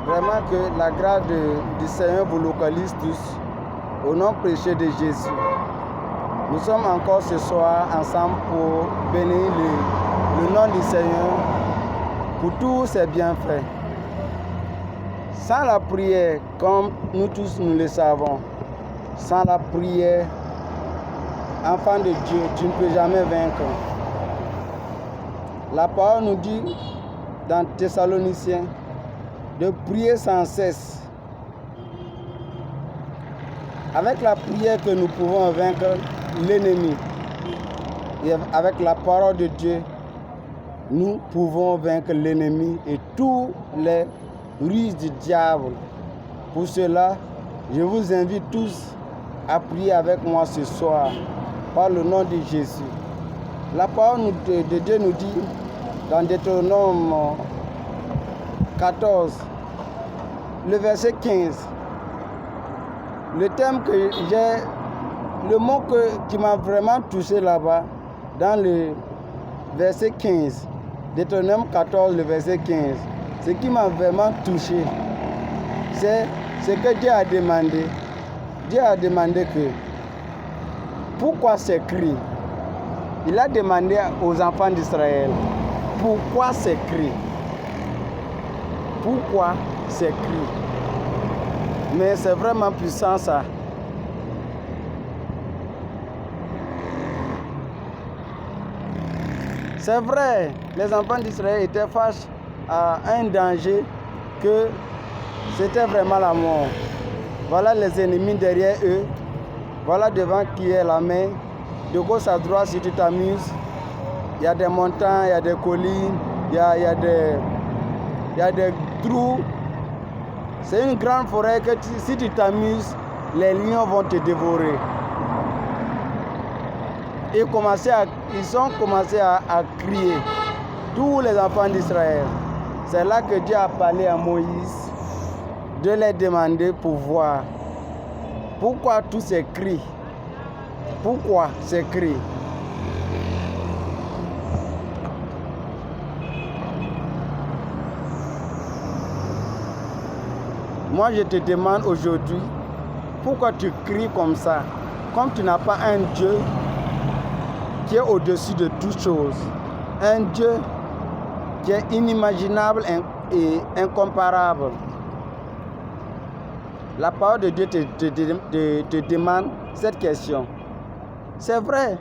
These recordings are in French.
Vraiment que la grâce du Seigneur vous localise tous. Au nom précieux de Jésus. Nous sommes encore ce soir ensemble pour bénir le nom du Seigneur pour tous ses bienfaits. Sans la prière, comme nous tous nous le savons, sans la prière, enfant de Dieu, tu ne peux jamais vaincre. La parole nous dit dans Thessaloniciens de prier sans cesse. Avec la prière que nous pouvons vaincre l'ennemi. Et avec la parole de Dieu, nous pouvons vaincre l'ennemi et tous les ruses du diable. Pour cela, je vous invite tous à prier avec moi ce soir, par le nom de Jésus. La parole de Dieu nous dit, dans Deutéronome 14, le verset 15, le thème que j'ai, le mot qui m'a vraiment touché là-bas, dans le verset 15, Deutéronome 14, le verset 15, ce qui m'a vraiment touché, c'est ce que Dieu a demandé. Dieu a demandé que, pourquoi ces cris? Il a demandé aux enfants d'Israël, pourquoi ces cris? Pourquoi ces cris? Mais c'est vraiment puissant ça. C'est vrai, les enfants d'Israël étaient face à un danger que c'était vraiment la mort. Voilà les ennemis derrière eux. Voilà devant qui est la mer. De gauche à droite, si tu t'amuses, il y a des montagnes, il y a des collines, il y a des trous. C'est une grande forêt que si tu t'amuses, les lions vont te dévorer. Ils ont commencé à crier, tous les enfants d'Israël. C'est là que Dieu a parlé à Moïse de les demander pour voir. Pourquoi tous ces cris? Pourquoi ces cris? Moi, je te demande aujourd'hui, pourquoi tu cries comme ça? Comme tu n'as pas un Dieu qui est au-dessus de toutes choses. Un Dieu qui est inimaginable et incomparable. La parole de Dieu te demande cette question. C'est vrai,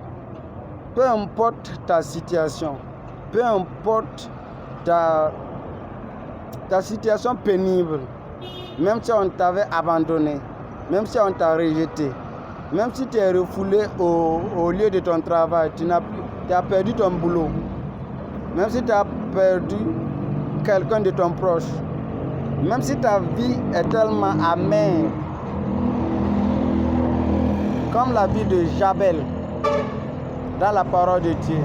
peu importe ta situation, peu importe ta situation pénible, même si on t'avait abandonné, même si on t'a rejeté, même si tu es refoulé au lieu de ton travail, tu as perdu ton boulot, même si tu as perdu quelqu'un de ton proche, même si ta vie est tellement amère, comme la vie de Jabel dans la parole de Dieu,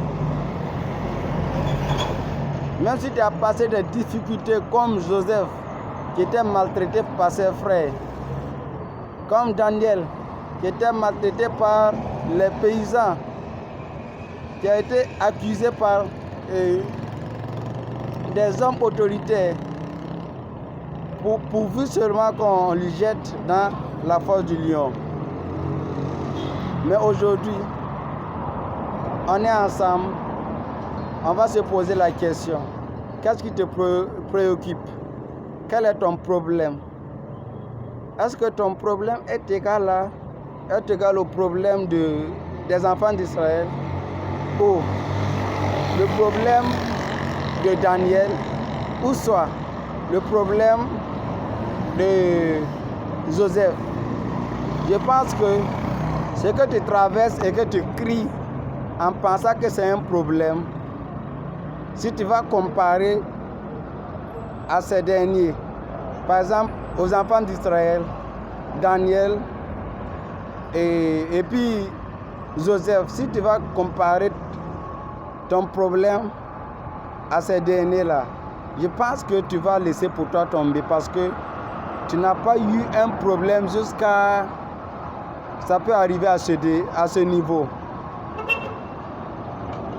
même si tu as passé des difficultés comme Joseph, qui était maltraité par ses frères, comme Daniel, qui était maltraité par les paysans, qui a été accusé par des hommes autoritaires, pourvu seulement qu'on lui jette dans la fosse du lion. Mais aujourd'hui, on est ensemble, on va se poser la question. Qu'est-ce qui te préoccupe? Quel est ton problème? Est-ce que ton problème est égal au problème des enfants d'Israël? Ou le problème de Daniel? Ou soit le problème de Joseph? Je pense que ce que tu traverses et que tu cries en pensant que c'est un problème, si tu vas comparer à ces derniers, par exemple aux enfants d'Israël, Daniel et puis Joseph, si tu vas comparer ton problème à ces derniers-là, je pense que tu vas laisser pour toi tomber parce que tu n'as pas eu un problème jusqu'à... Ça peut arriver à ce niveau.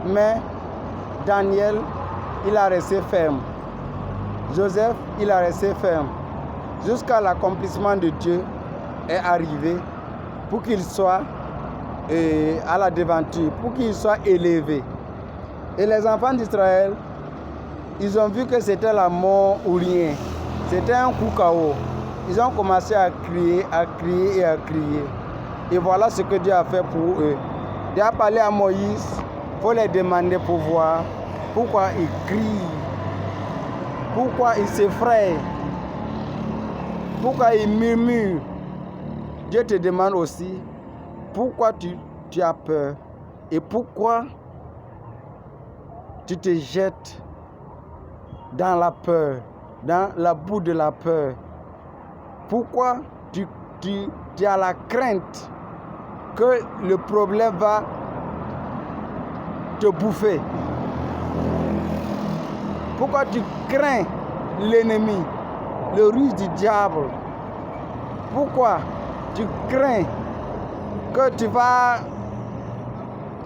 Mais Daniel, il a resté ferme. Joseph, il a resté ferme jusqu'à l'accomplissement de Dieu est arrivé pour qu'il soit à la devanture, pour qu'il soit élevé. Et les enfants d'Israël, ils ont vu que c'était la mort ou rien. C'était un coup KO. Ils ont commencé à crier, à crier et à crier. Et voilà ce que Dieu a fait pour eux. Dieu a parlé à Moïse, il faut les demander pour voir pourquoi ils crient, pourquoi ils s'effraient, pourquoi ils murmurent. Dieu te demande aussi pourquoi tu as peur et pourquoi tu te jettes dans la peur, dans la boue de la peur. Pourquoi tu as la crainte que le problème va te bouffer? Pourquoi tu crains l'ennemi, le ruse du diable? Pourquoi tu crains que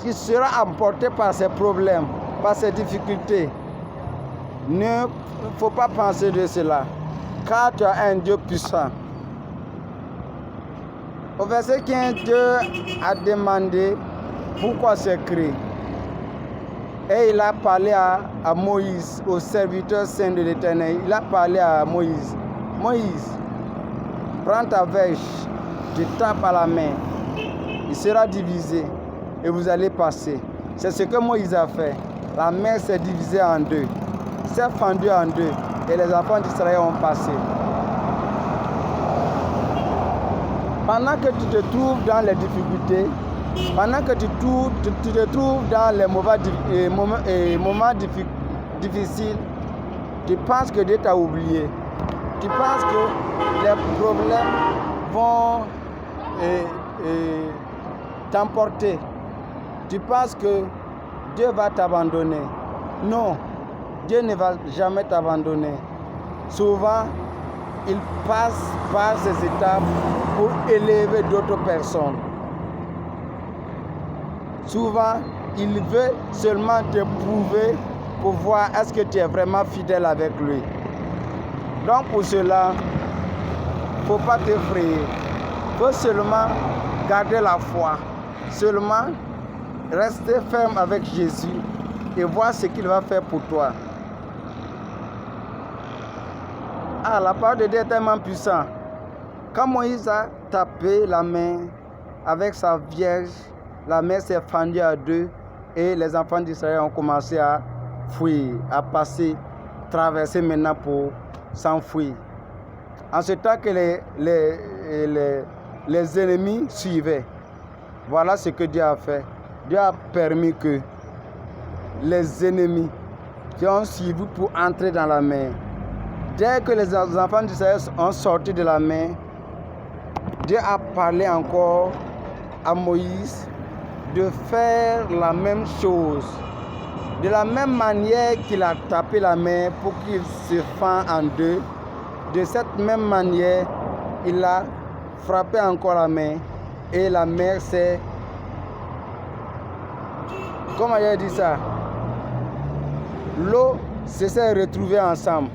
tu seras emporté par ces problèmes, par ces difficultés? Ne faut pas penser de cela, car tu as un Dieu puissant. Au verset 15, Dieu a demandé pourquoi ce cri. Et il a parlé à Moïse, au serviteur saint de l'Éternel. Il a parlé à Moïse. Moïse, prends ta verge, tu tapes à la main. Il sera divisé et vous allez passer. C'est ce que Moïse a fait. La mer s'est divisée en deux, s'est fendue en deux et les enfants d'Israël ont passé. Pendant que tu te trouves dans les difficultés, pendant que tu te trouves dans les moments difficiles, tu penses que Dieu t'a oublié. Tu penses que les problèmes vont t'emporter. Tu penses que Dieu va t'abandonner. Non, Dieu ne va jamais t'abandonner. Souvent, il passe par ces étapes pour élever d'autres personnes. Souvent, il veut seulement te prouver pour voir est-ce que tu es vraiment fidèle avec lui. Donc pour cela, il ne faut pas t'effrayer. Il faut seulement garder la foi. Seulement rester ferme avec Jésus et voir ce qu'il va faire pour toi. Ah, la parole de Dieu est tellement puissante. Quand Moïse a tapé la main avec sa vierge, la mer s'est fendue à deux et les enfants d'Israël ont commencé à fuir, à passer, traverser maintenant pour s'enfuir. En ce temps que les ennemis suivaient, voilà ce que Dieu a fait. Dieu a permis que les ennemis qui ont suivi pour entrer dans la mer, dès que les enfants d'Israël ont sorti de la mer, Dieu a parlé encore à Moïse de faire la même chose. De la même manière qu'il a tapé la mer pour qu'il se fend en deux, de cette même manière, il a frappé encore la mer et la mer s'est... Comment il a dit ça? L'eau se s'est retrouvée ensemble.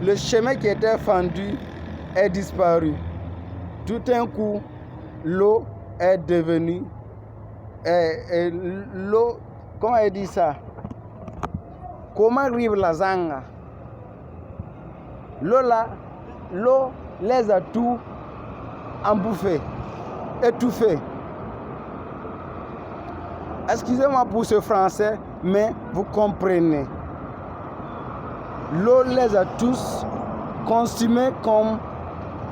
Le chemin qui était fendu est disparu. Tout d'un coup, l'eau est devenue... l'eau, comment elle dit ça? Comment arrive la zanga? L'eau les a tout embouffés, étouffés. Excusez-moi pour ce français, mais vous comprenez. L'eau les a tous consumés comme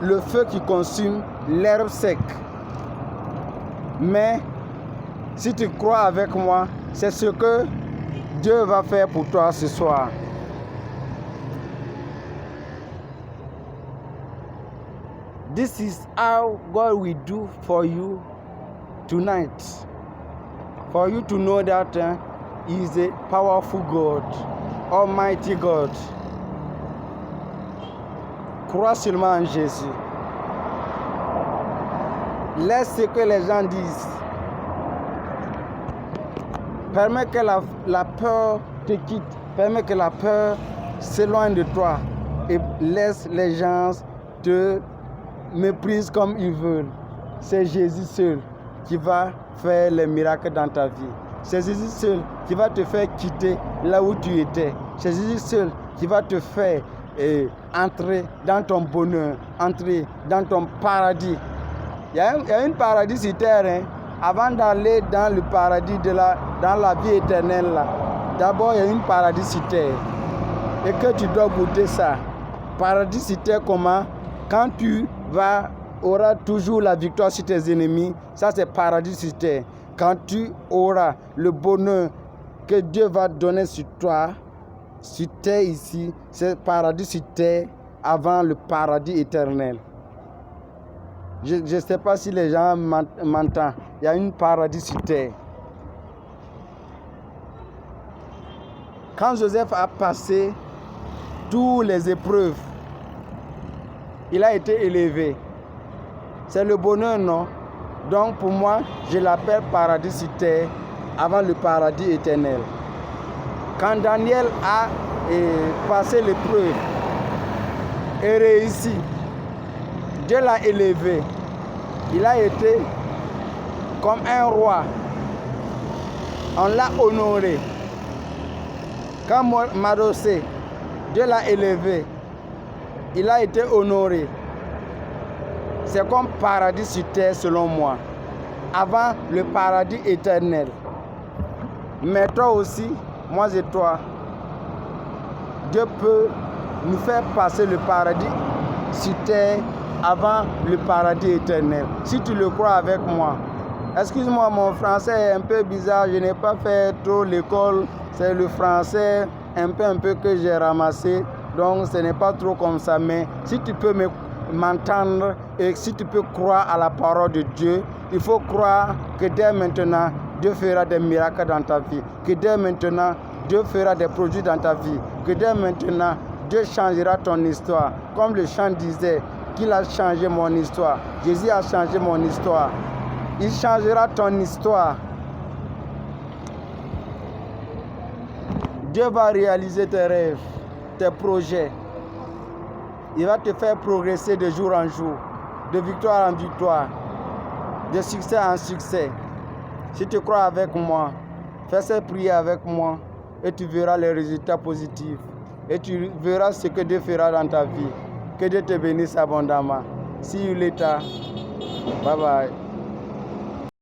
le feu qui consume l'herbe sec. Mais si tu crois avec moi, c'est ce que Dieu va faire pour toi ce soir. This is how God will do for you tonight. For you to know that He is a powerful God, Almighty God. Crois seulement en Jésus. Laisse ce que les gens disent. Permets que la peur te quitte. Permets que la peur s'éloigne de toi et laisse les gens te méprisent comme ils veulent. C'est Jésus seul qui va faire les miracles dans ta vie. C'est Jésus seul qui va te faire quitter là où tu étais. C'est Jésus seul qui va te faire entrer dans ton bonheur, entrer dans ton paradis. Il y a un paradis sur terre. Hein. Avant d'aller dans le paradis, dans la vie éternelle, d'abord il y a un paradis sur terre. Et que tu dois goûter ça. Paradis sur terre comment? Quand tu auras toujours la victoire sur tes ennemis, ça c'est paradis sur terre. Quand tu auras le bonheur que Dieu va donner sur toi, sur terre ici, c'est paradis sur terre avant le paradis éternel. Je ne sais pas si les gens m'entendent. Il y a un paradis sur terre. Quand Joseph a passé toutes les épreuves, il a été élevé. C'est le bonheur, non? Donc pour moi, je l'appelle paradis sur terre avant le paradis éternel. Quand Daniel a passé l'épreuve et réussi, Dieu l'a élevé. Il a été comme un roi. On l'a honoré. Quand Mardochée, Dieu l'a élevé. Il a été honoré. C'est comme paradis sur terre selon moi. Avant le paradis éternel. Mais toi aussi, moi et toi, Dieu peut nous faire passer le paradis sur terre avant le paradis éternel. Si tu le crois avec moi. Excuse-moi, mon français est un peu bizarre. Je n'ai pas fait trop l'école. C'est le français un peu que j'ai ramassé. Donc ce n'est pas trop comme ça. Mais si tu peux m'entendre et si tu peux croire à la parole de Dieu, il faut croire que dès maintenant, Dieu fera des miracles dans ta vie. Que dès maintenant, Dieu fera des produits dans ta vie. Que dès maintenant, Dieu changera ton histoire. Comme le chant disait, qu'il a changé mon histoire. Jésus a changé mon histoire. Il changera ton histoire. Dieu va réaliser tes rêves, tes projets. Il va te faire progresser de jour en jour, de victoire en victoire, de succès en succès. Si tu crois avec moi, fais cette prière avec moi et tu verras les résultats positifs. Et tu verras ce que Dieu fera dans ta vie. Que Dieu te bénisse abondamment. See you later. Bye bye.